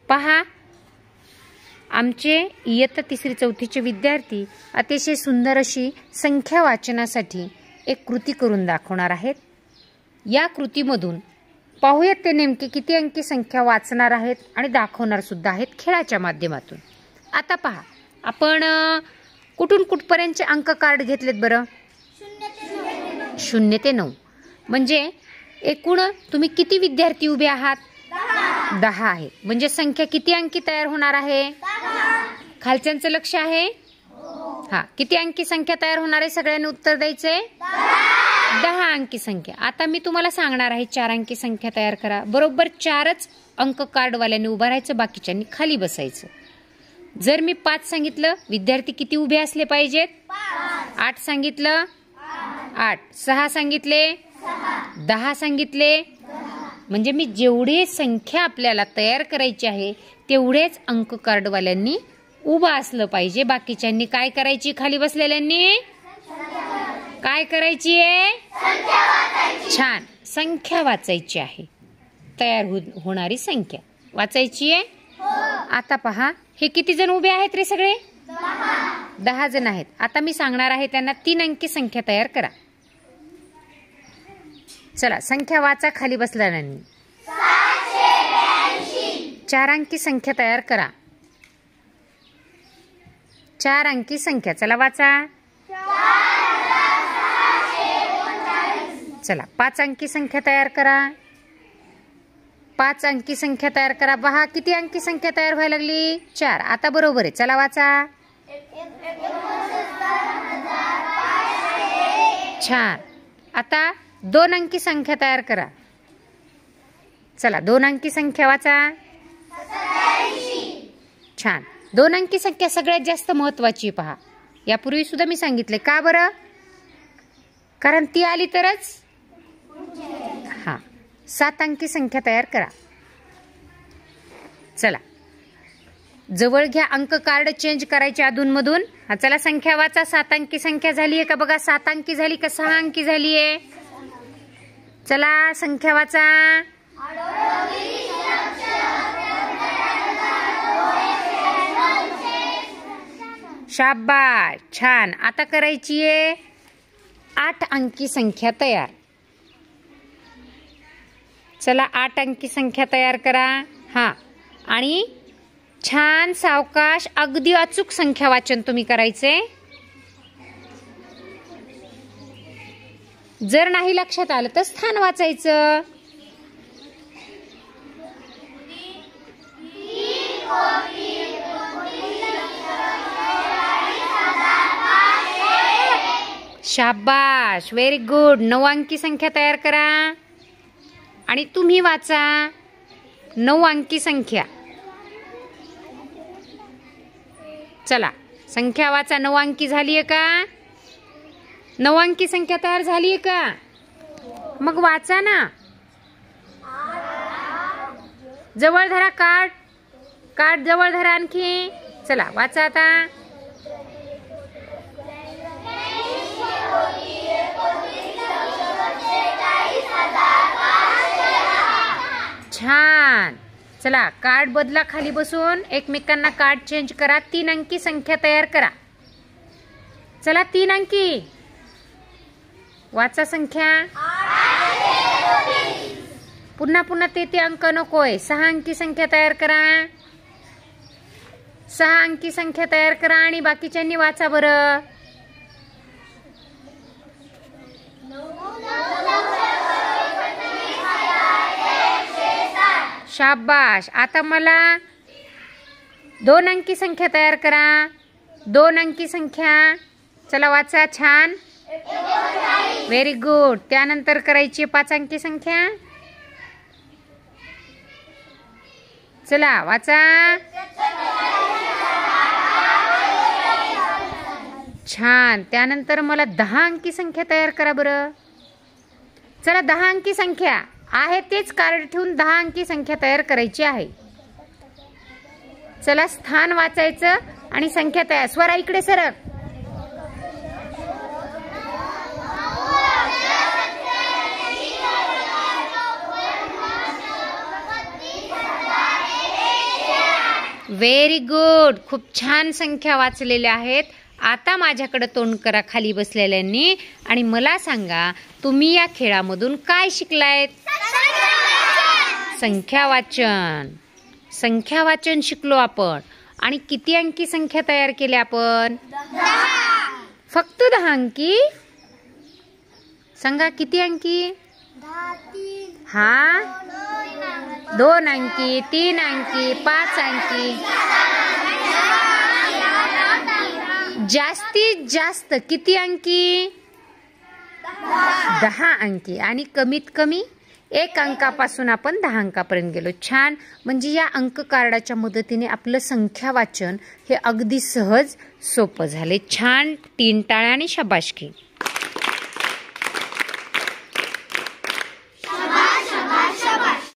पहा, आमचे इयत्ता 3-4चे विद्यार्थी अतिशय सुंदर अशी संख्या वाचनासाठी एक कृती करून दाखवणार आहेत. या कृतीमधून पाहूयात ते नेमके किती अंकी संख्या वाचणार आहेत आणि दाखवणार सुद्धा आहेत खेळाच्या माध्यमातून. आता पहा, आपण कुठून कुठपर्यंतचे अंक कार्ड घेतलेत बरं? 0 ते 9. म्हणजे एकूण तुम्ही किती विद्यार्थी उभे आहात? 10 आहे. म्हणजे संख्या किती अंकी तयार होणार आहे? खालच्यांचं लक्ष आहे? हा, किती अंकी संख्या तयार होणार आहे? सगळ्यांनी उत्तर द्यायचंय. 10 अंकी संख्या. आता मी तुम्हाला सांगणार आहे 4 अंकी संख्या तयार करा. बरोबर 4च अंक कार्डवाल्यांनी उभं राहायचं, बाकीच्यांनी खाली बसायचं. जर मी 5 सांगितलं, विद्यार्थी किती उभे असले पाहिजेत? 8 सांगितलं, 8. 6 सांगितले, 10 सांगितले. म्हणजे मी जेवढे संख्या आपल्याला तयार करायची आहे तेवढेच अंक कार्डवाल्यांनी उभं असलं पाहिजे. बाकीच्यांनी काय करायची? खाली बसलेल्यांनी काय करायची आहे? छान, संख्या वाचायची आहे. तयार होणारी संख्या वाचायची आहे. आता पहा, हे किती जण उभे आहेत रे? सगळे 10 जण आहेत. आता मी सांगणार आहे त्यांना 3 अंकी संख्या तयार करा. चला, संख्या वाचा खाली बसलेल्यांनी. 4 अंकी संख्या तयार करा. 4 अंकी संख्या चला वाचा. चला, 5 अंकी संख्या तयार करा. 5 अंकी संख्या तयार करा. पहा, किती अंकी संख्या तयार व्हायला लागली? 4. आता बरोबर आहे. चला वाचा. छान. आता 2 अंकी संख्या तयार करा. चला, 2 अंकी संख्या वाचा. छान. 2 अंकी संख्या सगळ्यात जास्त महत्वाची. पहा, यापूर्वी सुद्धा मी सांगितले. का बरं? कारण ती आली तरच. हा, 7 अंकी संख्या तयार करा. चला, जवळ घ्या. अंक कार्ड चेंज करायचे अधूनमधून. हा, चला संख्या वाचा. 7 अंकी संख्या झाली आहे का? बघा, 7 अंकी झाली का 6 अंकी झाली आहे? चला, संख्या वाचा. शाबाश, छान. आता करायची आहे 8 अंकी संख्या तयार. चला, 8 अंकी संख्या तयार करा. हा, आणि छान सावकाश अगदी अचूक संख्या वाचन तुम्ही करायचे. जर नाही लक्षात आलं तर स्थान वाचायचं. शाबाश, व्हेरी गुड. 9 अंकी संख्या तयार करा आणि तुम्ही वाचा 9 अंकी संख्या. चला, संख्या वाचा. 9 अंकी झाली आहे का? 9 अंकी संख्या तयार झाली आहे का? मग वाचा ना. जवळ धरा कार्ड. कार्ड जवळ धरा आणखी. चला वाचा आता. छान. चला, कार्ड बदला खाली बसून. एकमेकांना कार्ड चेंज करा. 3 अंकी संख्या तयार करा. चला, 3 अंकी वाचा संख्या. पुन्हा पुन्हा ते अंक नकोय. 6 अंकी संख्या तयार करा. 6 अंकी संख्या तयार करा आणि बाकीच्यांनी वाचा बरं. शाबाश. आता मला 2 अंकी संख्या तयार करा. 2 अंकी संख्या. चला वाचा. छान, व्हेरी गुड. त्यानंतर करायची 5 अंकी संख्या. चला वाचा. छान. त्यानंतर मला 10 अंकी संख्या तयार करा बरं. चला, 10 अंकी संख्या आहे तेच कार्ड ठेवून 10 अंकी संख्या तयार करायची आहे. चला, स्थान वाचायचं आणि संख्या तयार. स्वरा इकडे सरक. Very good. खूप छान संख्या वाचलेल्या आहेत. आता माझ्याकडे तोंड करा खाली बसलेल्यांनी आणि मला सांगा, तुम्ही या खेळामधून काय शिकलायत? संख्या वाचन. संख्या वाचन शिकलो आपण. आणि किती अंकी संख्या तयार केल्या आपण? 10. फक्त 10 अंकी? सांगा किती अंकी? 10. हा, 2 अंकी, 3 अंकी, 5 अंकी. जास्तीत जास्त किती अंकी? 10 अंकी. आणि कमीत कमी 1 अंकापासून आपण 10 अंकापर्यंत गेलो. छान. म्हणजे या अंक कार्डाच्या मदतीने आपलं संख्या वाचन हे अगदी सहज सोपं झाले. छान. 3 टाळ्या आणि शाबासकी.